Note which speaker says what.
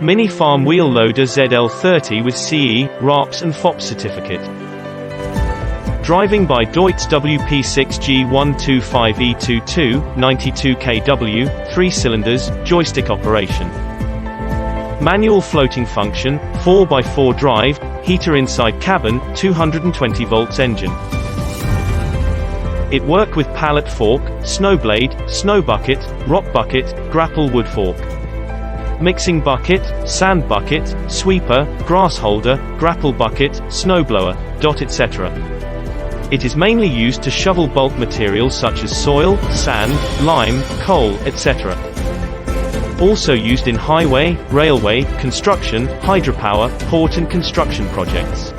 Speaker 1: Mini farm wheel loader ZL30 with CE, RAPS and FOPS certificate. Driving by Deutz WP6G125E22, 92 kW, 3 cylinders, joystick operation. Manual floating function, 4x4 drive, heater inside cabin, 220 volts engine. It work with pallet fork, snow blade, snow bucket, rock bucket, grapple wood fork. Mixing bucket, sand bucket, sweeper, grass holder, grapple bucket, snowblower, etc. It is mainly used to shovel bulk materials such as soil, sand, lime, coal, etc. Also used in highway, railway, construction, hydropower, port and construction projects.